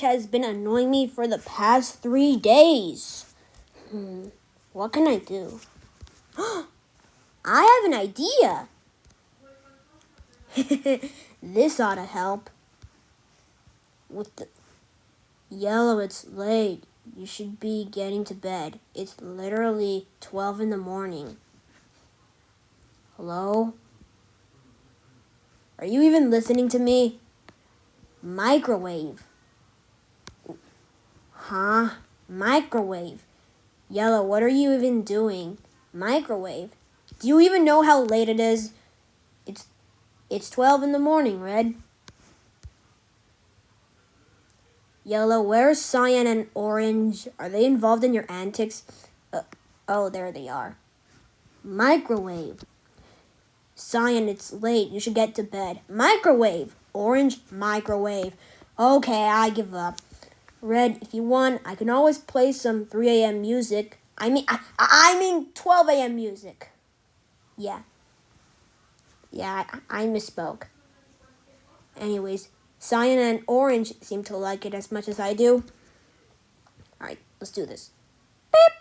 which has been annoying me for the past 3 days. What can I do? I have an idea. This ought to help. With the yellow, it's late. You should be getting to bed. It's literally 12 in the morning. Hello? Are you even listening to me? Microwave. Huh? Microwave. Yellow, what are you even doing? Microwave. Do you even know how late it is? It's 12 in the morning, Red. Yellow, where's Cyan and Orange? Are they involved in your antics? Oh, there they are. Microwave. Cyan, it's late. You should get to bed. Microwave. Orange, microwave. Okay, I give up. Red, if you want, I can always play some 3 a.m. music. I mean 12 a.m. music. Yeah, I misspoke. Anyways, Cyan and Orange seem to like it as much as I do. Alright, let's do this. Beep!